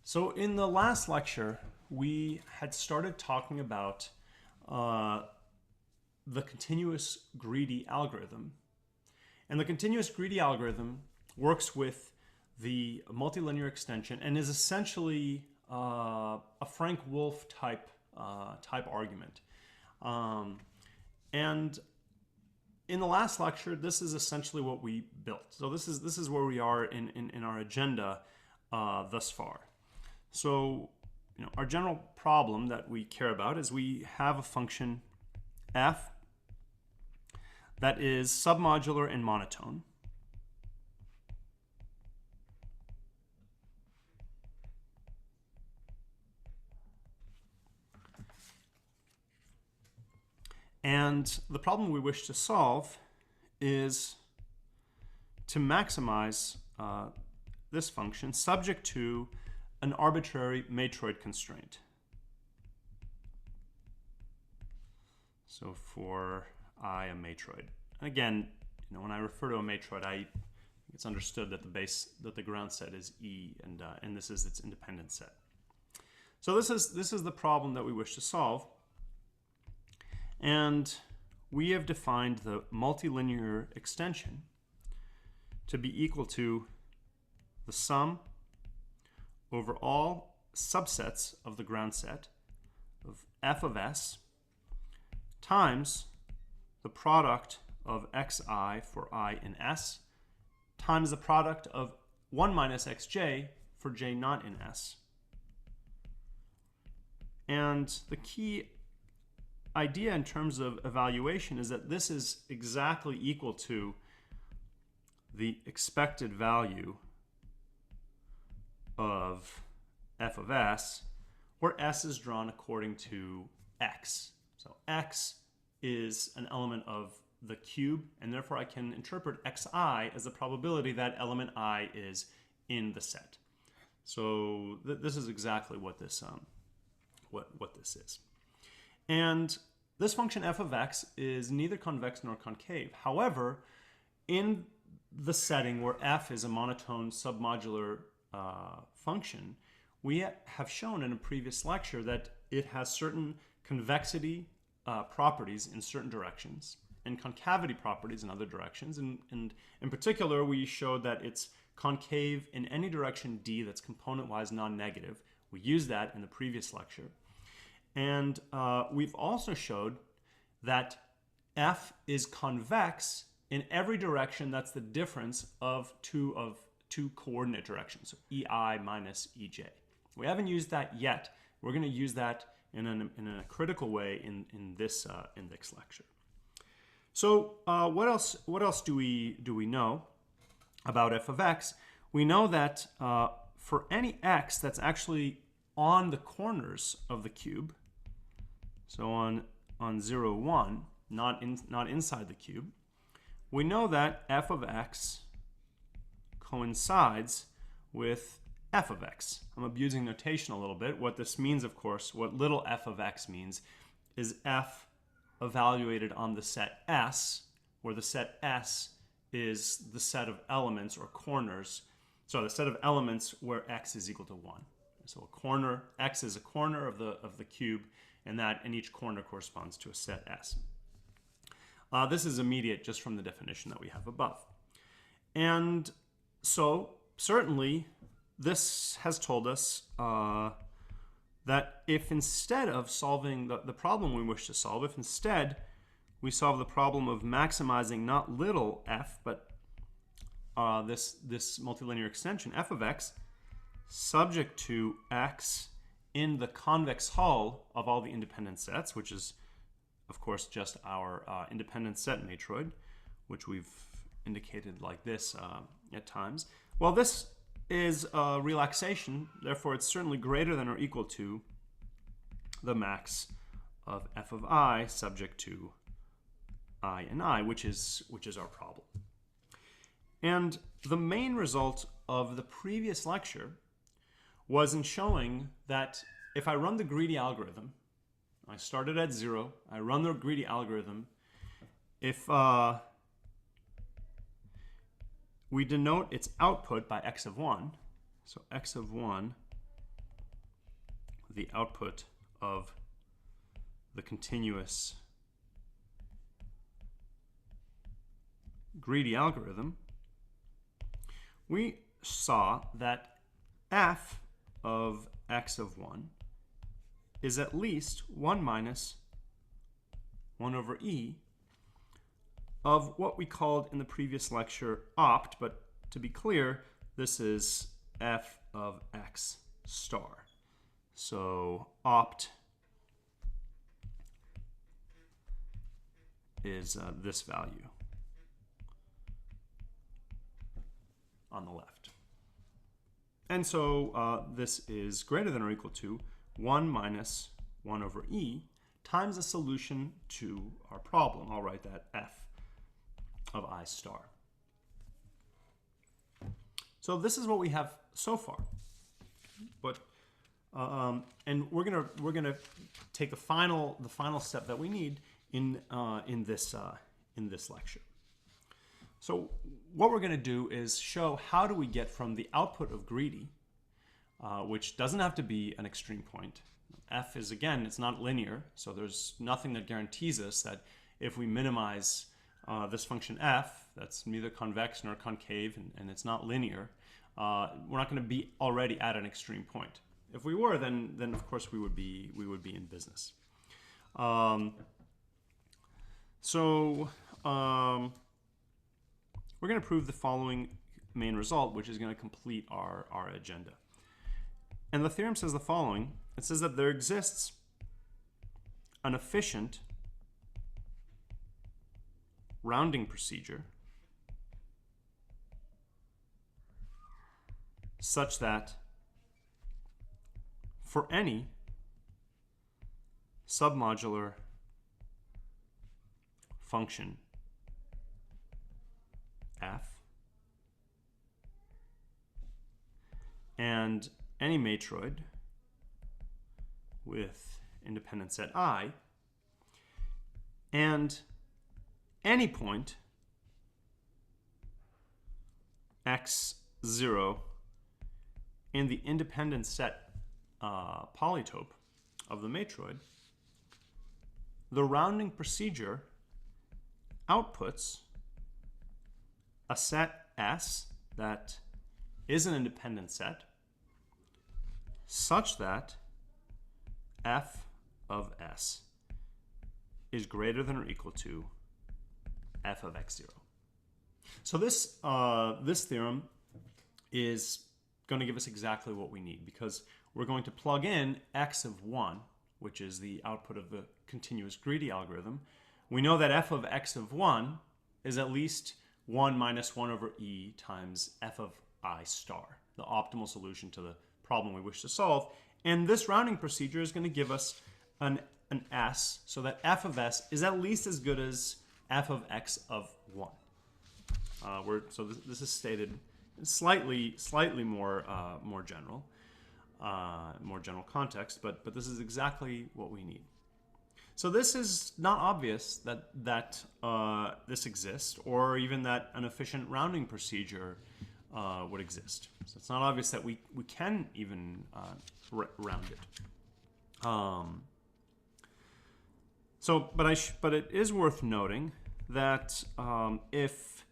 So in the last lecture, we had started talking about the continuous greedy algorithm. And the continuous greedy algorithm works with the multilinear extension and is essentially a Frank Wolfe type argument. And in the last lecture, this is essentially what we built. So this is where we are in our agenda thus far. So, our general problem that we care about is we have a function f that is submodular and monotone. And the problem we wish to solve is to maximize this function subject to an arbitrary matroid constraint. So for I, a matroid. Again, when I refer to a matroid, it's understood that the ground set is E, and this is its independent set. So this is the problem that we wish to solve, and we have defined the multilinear extension to be equal to the sum over all subsets of the ground set of f of s times the product of xi for I in S times the product of 1 minus xj for j not in S. And the key idea in terms of evaluation is that this is exactly equal to the expected value of f of s, where s is drawn according to x. So x is an element of the cube, and therefore I can interpret xi as the probability that element I is in the set. So this is exactly what this what this is. And this function f of x is neither convex nor concave. However, in the setting where f is a monotone submodular function, we have shown in a previous lecture that it has certain convexity properties in certain directions and concavity properties in other directions. And in particular, we showed that it's concave in any direction d that's component-wise non-negative. We used that in the previous lecture. And we've also showed that f is convex in every direction that's the difference of two coordinate directions, so EI minus EJ. We haven't used that yet. We're going to use that in a critical way in this lecture. So what else do we know about f of x? We know that for any x that's actually on the corners of the cube, so on 0, 1, not inside the cube, we know that f of x coincides with f of x. I'm abusing notation a little bit. What this means, of course, what little f of x means is f evaluated on the set S, where the set S is the set of elements or corners. So the set of elements where x is equal to 1. So a corner, x is a corner of the cube, and that in each corner corresponds to a set S. This is immediate just from the definition that we have above. And so certainly this has told us that if instead of solving the problem we wish to solve, if instead we solve the problem of maximizing not little f, but this multilinear extension, f of x, subject to x in the convex hull of all the independent sets, which is, of course, just our independent set matroid, which we've indicated like this at times. Well, this is a relaxation, therefore it's certainly greater than or equal to the max of f of I subject to I and I, which is our problem. And the main result of the previous lecture was in showing that if I run the greedy algorithm, I started at 0, I run the greedy algorithm, if we denote its output by x of 1, so x of 1 the output of the continuous greedy algorithm, we saw that f of x of 1 is at least 1 minus 1 over e of what we called in the previous lecture opt, but to be clear, this is f of x star. So opt is this value on the left. And so this is greater than or equal to 1 minus 1 over e times the solution to our problem. I'll write that f of I star. So this is what we have so far. But and we're gonna take the final step that we need in this lecture. So what we're going to do is show how do we get from the output of greedy, which doesn't have to be an extreme point. F is, again, it's not linear, so there's nothing that guarantees us that if we minimize this function f, that's neither convex nor concave, and it's not linear, we're not going to be already at an extreme point. If we were, then of course we would be in business. We're going to prove the following main result, which is going to complete our agenda. And the theorem says the following. It says that there exists an efficient rounding procedure such that for any submodular function f and any matroid with independent set I and any point x0 in the independent set polytope of the matroid, the rounding procedure outputs a set S that is an independent set such that f of s is greater than or equal to f of x0. So this theorem is going to give us exactly what we need, because we're going to plug in x of 1, which is the output of the continuous greedy algorithm. We know that f of x of 1 is at least 1 minus 1 over e times f of I star, the optimal solution to the problem we wish to solve. And this rounding procedure is going to give us an s, so that f of s is at least as good as f of x of 1. So this is stated slightly more general, more general context, but this is exactly what we need. So this is not obvious that this exists, or even that an efficient rounding procedure would exist. So it's not obvious that we can even round it. But it is worth noting that if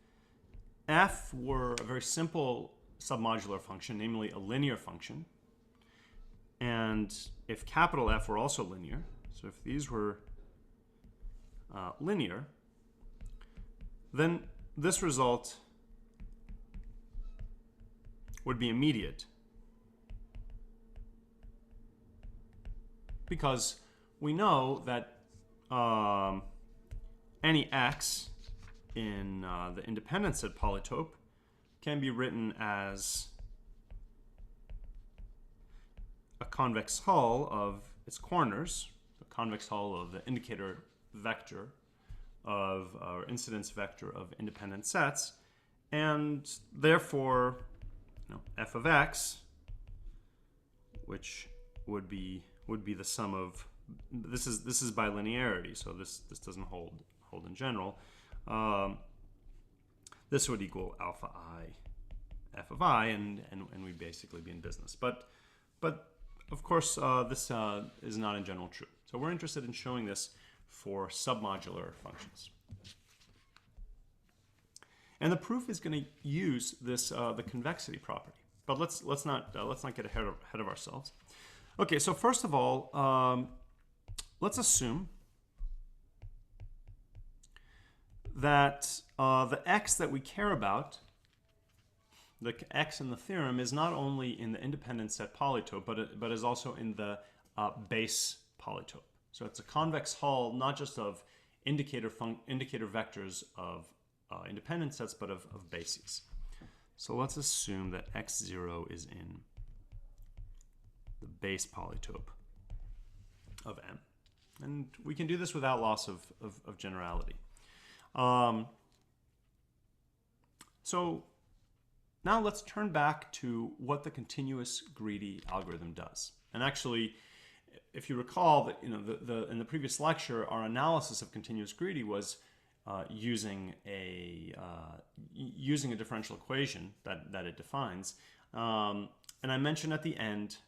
f were a very simple submodular function, namely a linear function, and if capital F were also linear, so if these were linear, then this result would be immediate, because we know that any x in the independent set polytope can be written as a convex hull of its corners, the convex hull of the indicator vector of our incidence vector of independent sets, and therefore f of x, which would be the sum of this is by linearity, so this doesn't hold in general. This would equal alpha I f of I, and we'd basically be in business. But of course, this is not in general true. So we're interested in showing this for submodular functions. And the proof is going to use this the convexity property. But let's not get ahead of ourselves. Okay, so first of all, let's assume that the x that we care about, the x in the theorem, is not only in the independent set polytope, but is also in the base polytope. So it's a convex hull, not just of indicator vectors of independent sets, but of bases. So let's assume that x0 is in the base polytope of M. And we can do this without loss of generality. So now let's turn back to what the continuous greedy algorithm does. And actually, if you recall that in the previous lecture, our analysis of continuous greedy was using a differential equation that it defines. And I mentioned at the end,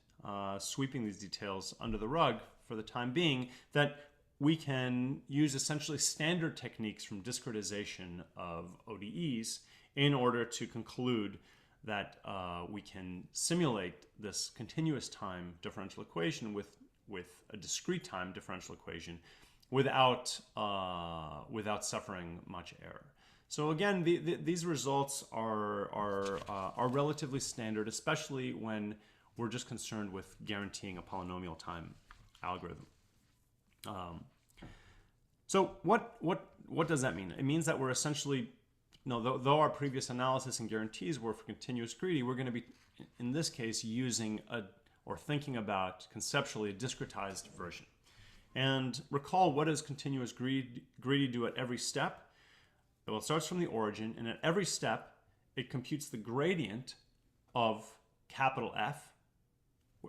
sweeping these details under the rug for the time being, that we can use essentially standard techniques from discretization of ODEs in order to conclude that we can simulate this continuous time differential equation with a discrete time differential equation without suffering much error. So again, these results are relatively standard, especially when we're just concerned with guaranteeing a polynomial time algorithm. So what does that mean? It means that we're essentially, though our previous analysis and guarantees were for continuous greedy, we're going to be, in this case, using or thinking about conceptually a discretized version. And recall, what does continuous greedy do at every step? Well, it starts from the origin, and at every step, it computes the gradient of capital F,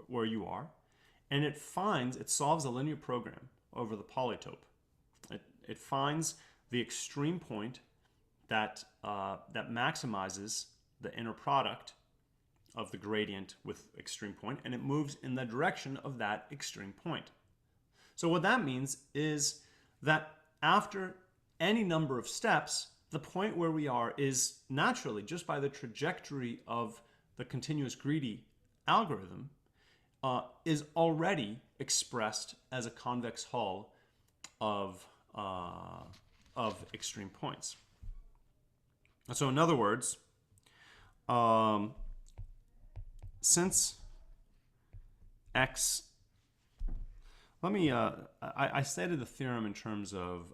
where you are, and it solves a linear program over the polytope. It finds the extreme point that maximizes the inner product of the gradient with extreme point, and it moves in the direction of that extreme point. So what that means is that after any number of steps, the point where we are is naturally, just by the trajectory of the continuous greedy algorithm, is already expressed as a convex hull of extreme points. So in other words, since x, I stated the theorem in terms of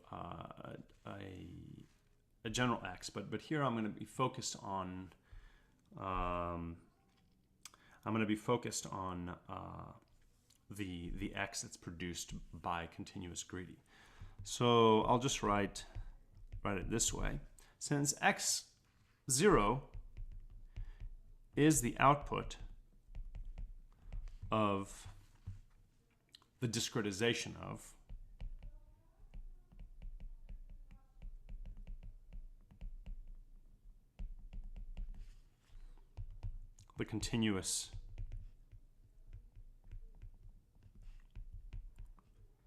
a general x, but here I'm going to be focused on the x that's produced by continuous greedy. So I'll just write it this way. Since x0 is the output of the discretization of the continuous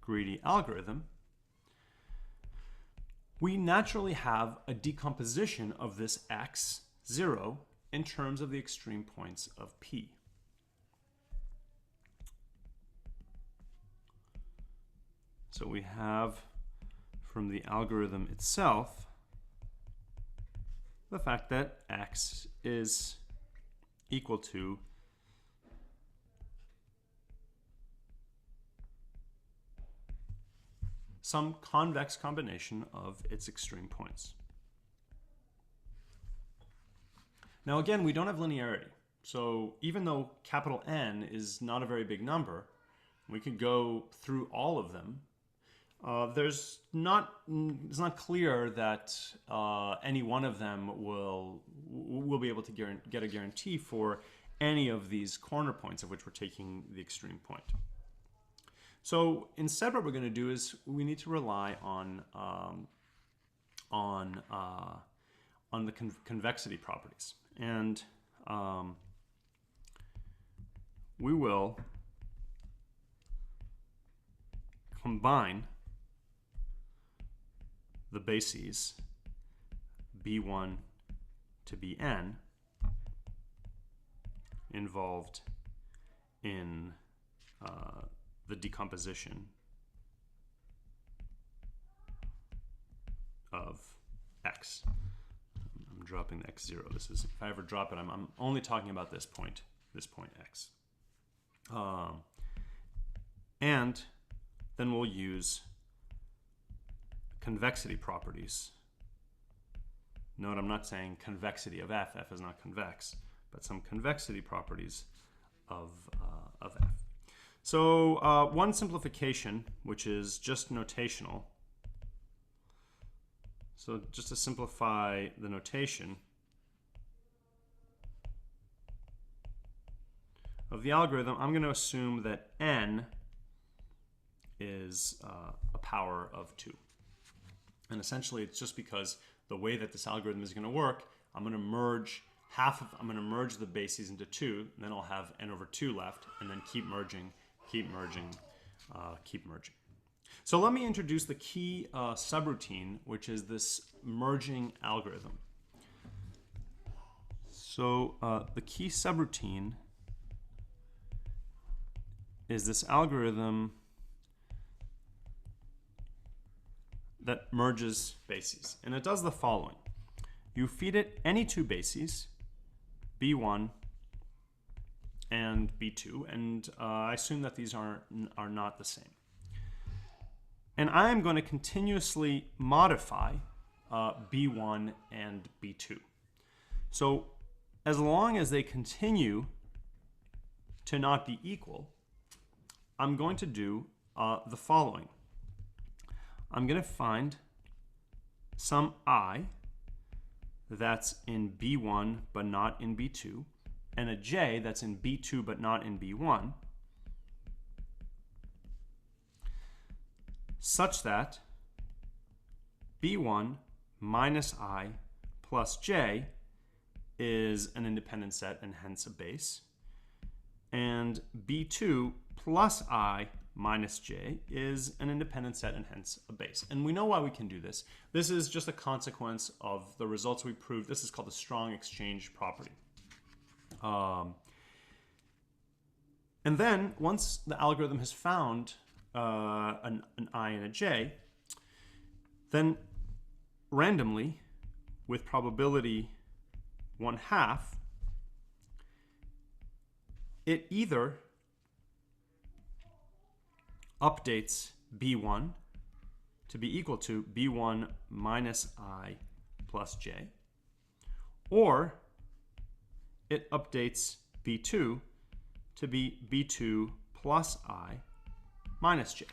greedy algorithm, we naturally have a decomposition of this x0 in terms of the extreme points of P. So we have from the algorithm itself the fact that x is equal to some convex combination of its extreme points. Now again, we don't have linearity. So even though capital N is not a very big number, we could go through all of them. It's not clear that any one of them will be able to get a guarantee for any of these corner points of which we're taking the extreme point. So instead, what we're going to do is we need to rely on the convexity properties, and we will combine the bases b1 to bn involved in the decomposition of x. I'm dropping the x0. This is, if I ever drop it, I'm only talking about this point x. And then we'll use convexity properties. Note I'm not saying convexity of f. F is not convex, but some convexity properties of f. So one simplification, which is just notational. So just to simplify the notation of the algorithm, I'm going to assume that n is a power of 2. And essentially it's just because the way that this algorithm is going to work, I'm going to merge the bases into 2, and then I'll have n over 2 left, and then keep merging. So let me introduce the key subroutine, which is this merging algorithm. So the key subroutine is this algorithm that merges bases. And it does the following. You feed it any two bases, b1 and b2, and I assume that these are not the same. And I am going to continuously modify b1 and b2. So as long as they continue to not be equal, I'm going to do the following. I'm going to find some I that's in b1 but not in b2, and a j that's in b2 but not in b1, such that b1 minus I plus j is an independent set and hence a base, and b2 plus I minus j is an independent set and hence a base. And we know why we can do this. This is just a consequence of the results we proved. This is called the strong exchange property. And then once the algorithm has found an I and a j, then randomly with probability 1/2, it either updates b1 to be equal to b1 minus I plus j, or it updates b2 to be b2 plus I minus j.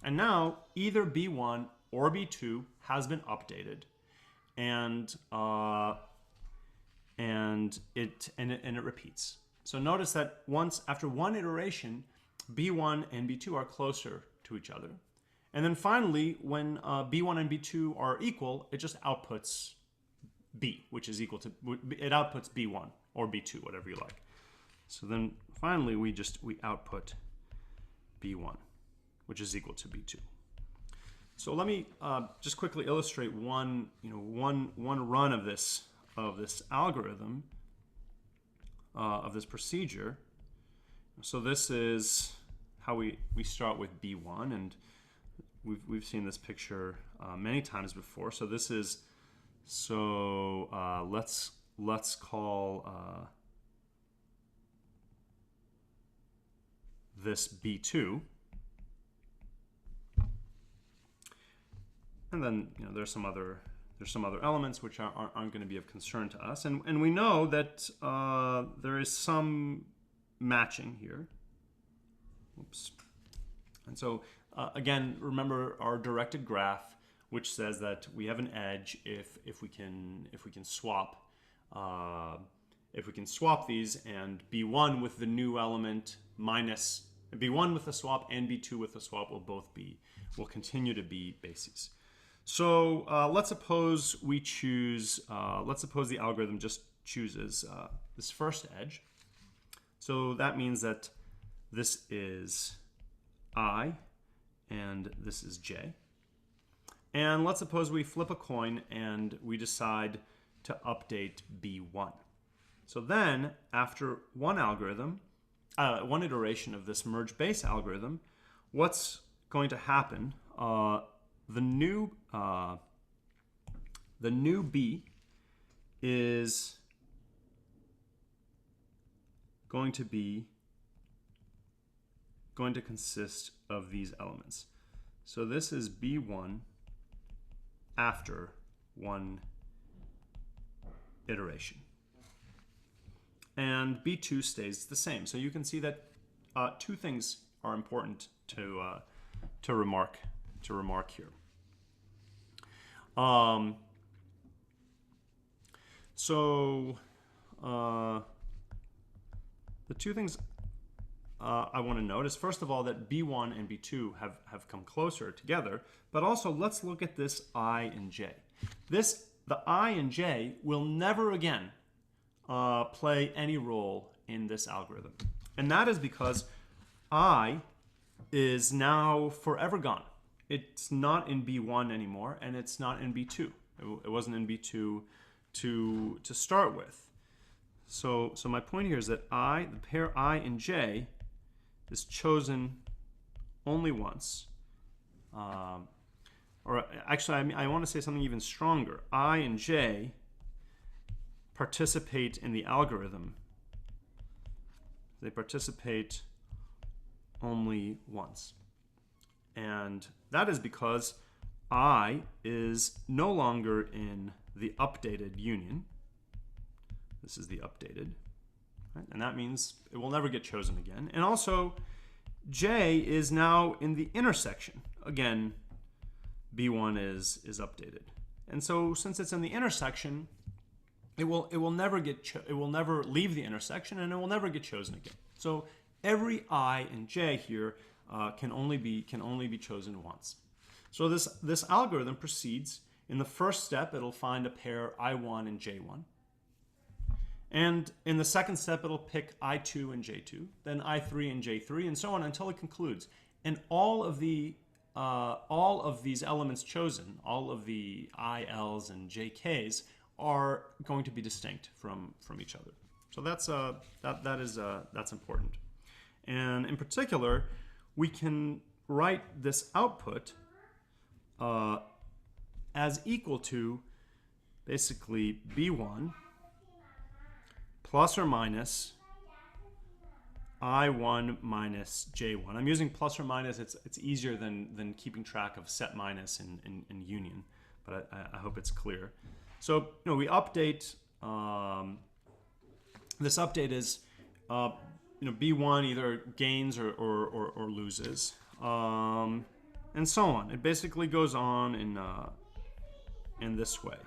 And now either b1 or b2 has been updated, and it repeats. So notice that after one iteration, b1 and b2 are closer to each other. And then finally, when b1 and b2 are equal, it just outputs b, which is equal to, it outputs b1 or b2, whatever you like. So then finally, we output b1, which is equal to b2. So let me just quickly illustrate one run of this algorithm, of this procedure. So this is how we start with b1, and we've seen this picture many times before. So this is, let's call this b2, and then there's some other elements which aren't going to be of concern to us, and we know that there is some matching here. Oops. And so again, remember our directed graph, which says that we have an edge if we can swap these, and b1 with the new element minus b1 with the swap and b2 with the swap will continue to be bases. So let's suppose the algorithm just chooses this first edge. So that means that this is I and this is j. And let's suppose we flip a coin and we decide to update b1. So then, after one iteration of this merge base algorithm, what's going to happen? The new b is going to consist of these elements. So this is b1 after one iteration. And b2 stays the same. So you can see that two things are important to remark here. The two things I want to note is, first of all, that b1 and b2 have come closer together, but also let's look at this I and j. The I and j will never again play any role in this algorithm. And that is because I is now forever gone. It's not in b1 anymore, and it's not in b2. It wasn't in b2 to start with. So my point here is that the pair I and j is chosen only once. Or actually, I want to say something even stronger. I and j participate in the algorithm. They participate only once. And that is because I is no longer in the updated union. This is the updated. Right? And that means it will never get chosen again. And also, j is now in the intersection. Again, b1 is updated. And so since it's in the intersection, it will never leave the intersection, and it will never get chosen again. So every I and j here can only be chosen once. So this algorithm proceeds. In the first step, it'll find a pair I1 and j1. And in the second step, it'll pick I2 and j2, then I3 and j3, and so on until it concludes. And all of these elements chosen, all of the ILs and JKs, are going to be distinct from each other. So that's important. And in particular, we can write this output as equal to basically b1 plus or minus I1 minus J1. I'm using plus or minus. It's easier than keeping track of set minus in union, but I hope it's clear. So we update. This update is B1 either gains or loses, and so on. It basically goes on in this way.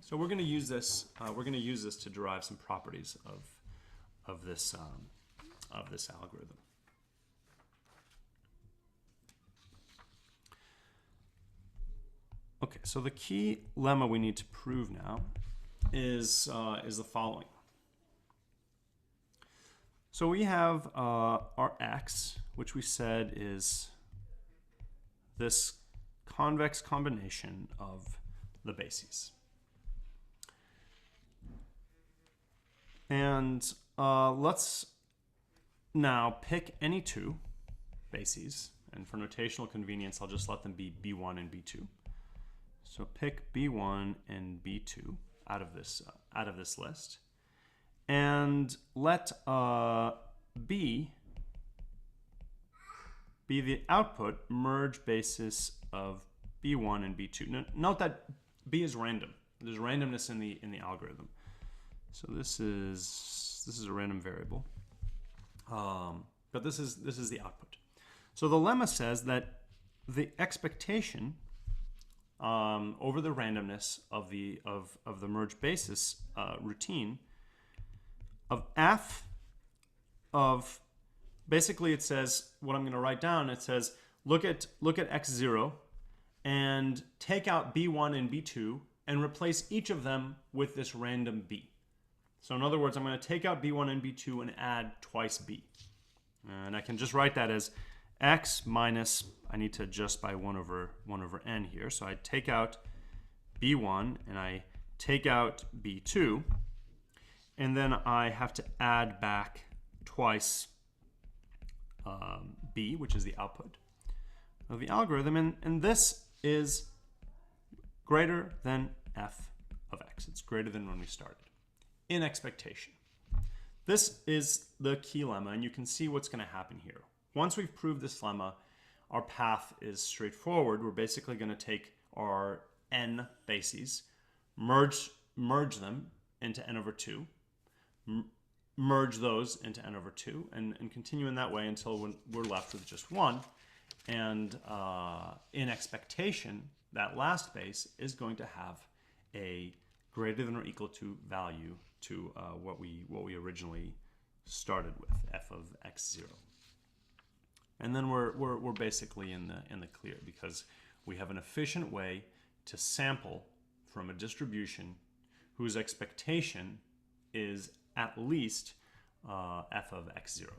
So we're going to use this. We're going to use this to derive some properties of this algorithm. Okay, so the key lemma we need to prove now is the following. So we have our x, which we said is this convex combination of the bases. And let's now pick any two bases. And for notational convenience, I'll just let them be b1 and b2. So pick b1 and b2 out of this list, and let b be the output merge basis of b1 and b2. Note that b is random. There's randomness in the algorithm. So this is a random variable, but this is the output. So the lemma says that the expectation over the randomness of the merge basis routine of f of, basically it says, what I'm going to write down, it says look at x0 and take out b1 and b2 and replace each of them with this random b. So in other words, I'm going to take out b1 and b2 and add twice b. And I can just write that as x minus, I need to adjust by 1 over n here. So I take out b1 and I take out b2. And then I have to add back twice b, which is the output of the algorithm. And this is greater than f of x. It's greater than when we started in expectation. This is the key lemma, and you can see what's going to happen here. Once we've proved this lemma, our path is straightforward. We're basically going to take our n bases, merge them into n over 2, merge those into n over 2, and continue in that way until we're left with just 1. And in expectation, that last base is going to have a greater than or equal to value to what we originally started with, f of x0. And then we're basically in the clear, because we have an efficient way to sample from a distribution whose expectation is at least f of x0.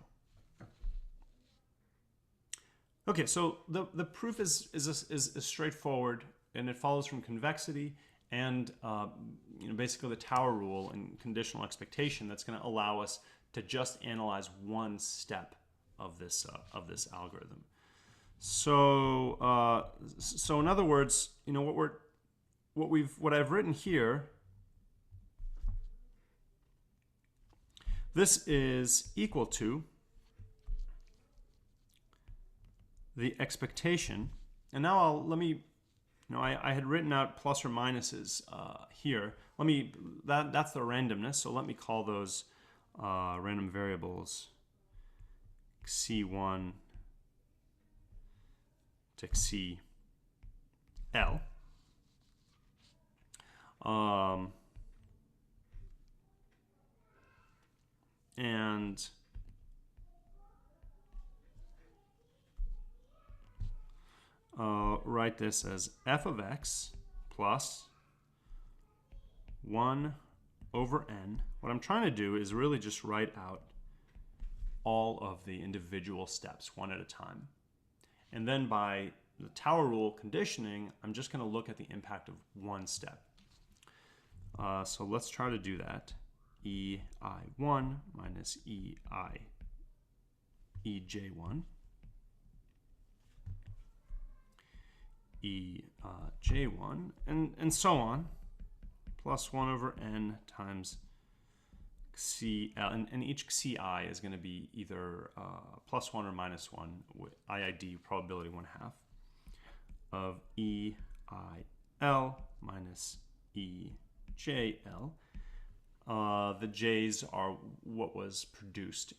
Okay, so the proof is straightforward, and it follows from convexity and basically the Tower rule and conditional expectation that's going to allow us to just analyze one step of this algorithm. So so in other words, what I've written here, this is equal to the expectation. And now I had written out plus or minuses here. That's the randomness. So let me call those random variables C1 to CL. And write this as f of x plus 1 over n. What I'm trying to do is really just write out all of the individual steps one at a time. And then by the Tower rule conditioning, I'm just going to look at the impact of one step. So let's try to do that. ei1 minus ej1. ej1, and so on, plus 1 over n times CL, and each CI is going to be either plus 1 or minus 1, with IID probability 1/2 of EIL minus EJL. The J's are what was produced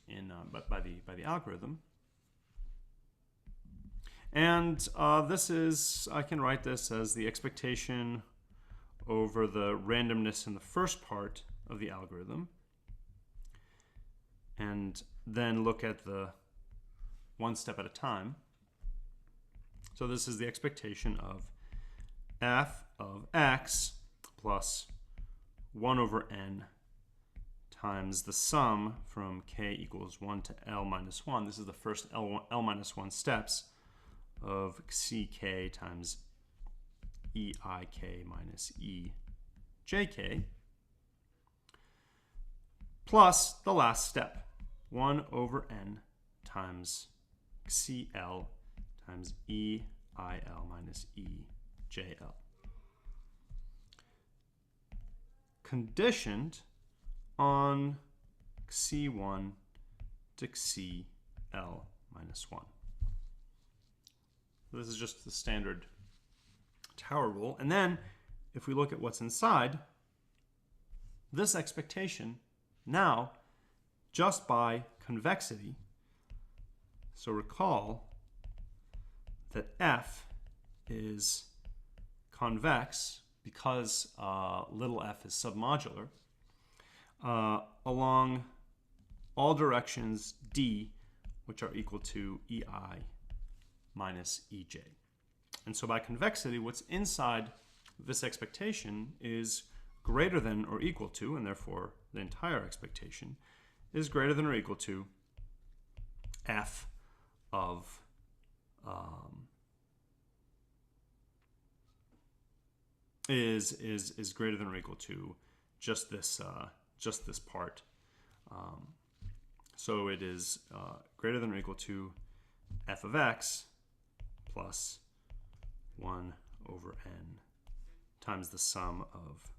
by the algorithm. And this is, I can write this as the expectation over the randomness in the first part of the algorithm, and then look at the one step at a time. So this is the expectation of f of x plus 1 over n times the sum from k equals 1 to L minus 1. This is the first L minus 1 steps of ck times eik minus ejk, plus the last step, 1 over n times cl times eil minus ejl, conditioned on c1 to cl minus 1. This is just the standard Tower rule. And then, if we look at what's inside, this expectation now, just by convexity, so recall that f is convex because little f is submodular along all directions d, which are equal to ei minus ej. And so by convexity, what's inside this expectation is greater than or equal to, and therefore the entire expectation is greater than or equal to f of is greater than or equal to just this part. So it is greater than or equal to f of x plus 1 over n times the sum of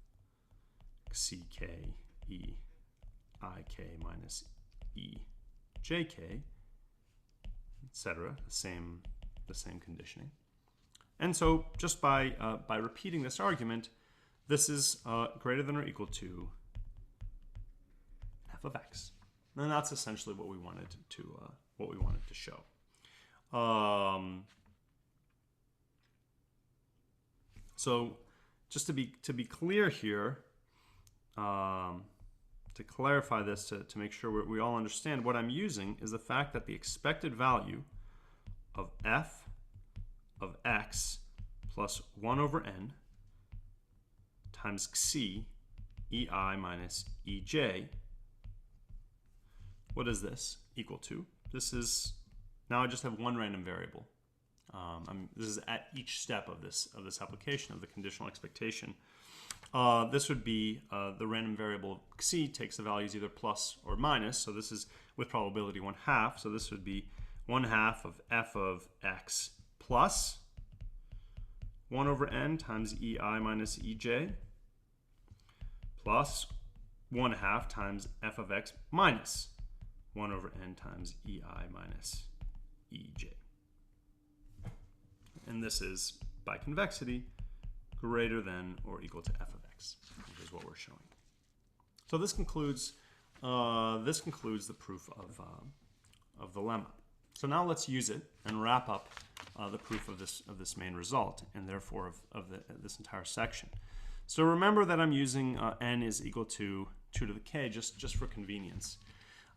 ck e ik minus e jk, etc. The same conditioning. And so just by repeating this argument, this is greater than or equal to f of x, and that's essentially what we wanted to show. So just to be clear here, to clarify this, to make sure we all understand, what I'm using is the fact that the expected value of f of x plus 1 over n times xc ei minus ej, what is this equal to? This is, now I just have one random variable. This is at each step of this application of the conditional expectation. This would be the random variable xc takes the values either plus or minus, so this is with probability 1/2, so this would be 1/2 of f of x plus 1 over n times ei minus ej plus 1/2 times f of x minus 1 over n times ei minus ej. And this is, by convexity, greater than or equal to f of x, which is what we're showing. So this concludes the proof of the lemma. So now let's use it and wrap up the proof of this main result, and therefore of this entire section. So remember that I'm using n is equal to 2 to the k just for convenience.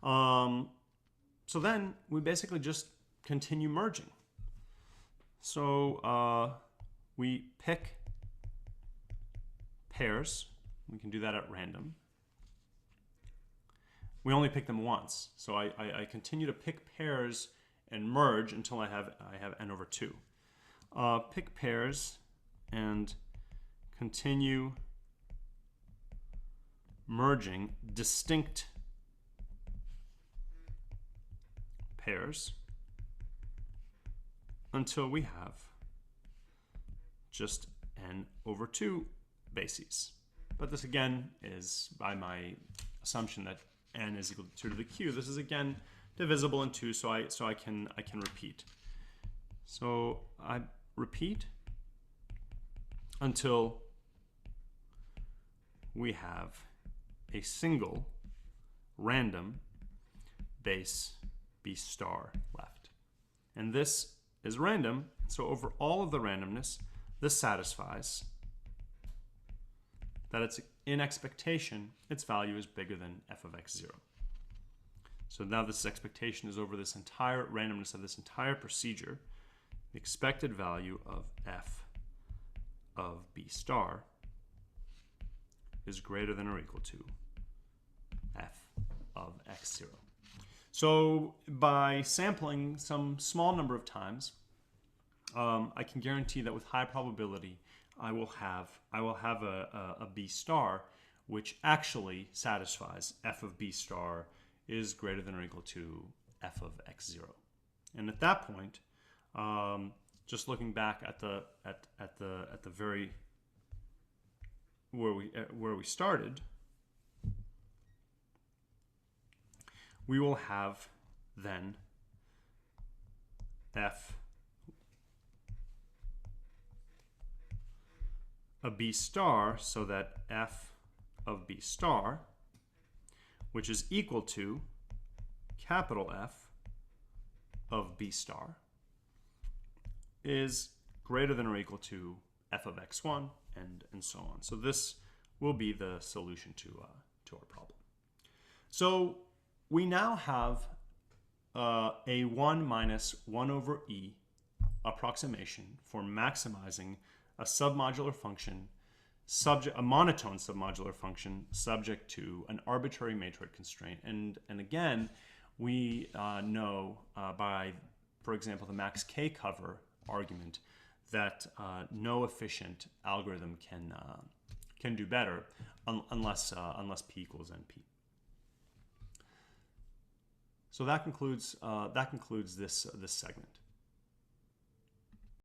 So then we basically just continue merging. So we pick pairs. We can do that at random. We only pick them once, so I continue to pick pairs and merge until I have n over 2. Pick pairs and continue merging distinct pairs until we have just n over 2 bases. But this again is by my assumption that n is equal to 2 to the q. This is again divisible in 2, so I can repeat. So I repeat until we have a single random base b star left. And this is random, so over all of the randomness, this satisfies that it's in expectation, its value is bigger than f of x0. So now this expectation is over this entire randomness of this entire procedure. The expected value of f of b star is greater than or equal to f of x0. So by sampling some small number of times, I can guarantee that with high probability, I will have a b star which actually satisfies f of b star is greater than or equal to f of x0. And at that point, just looking back at the very where we started, we will have then f of b star, so that f of b star, which is equal to capital F of b star, is greater than or equal to f of x1, and so on. So this will be the solution to our problem. So we now have a 1 minus 1 over e approximation for maximizing a submodular function, a monotone submodular function subject to an arbitrary matroid constraint. And again, we know by for example, the max k cover argument that no efficient algorithm can do better unless p equals np. So that concludes this segment.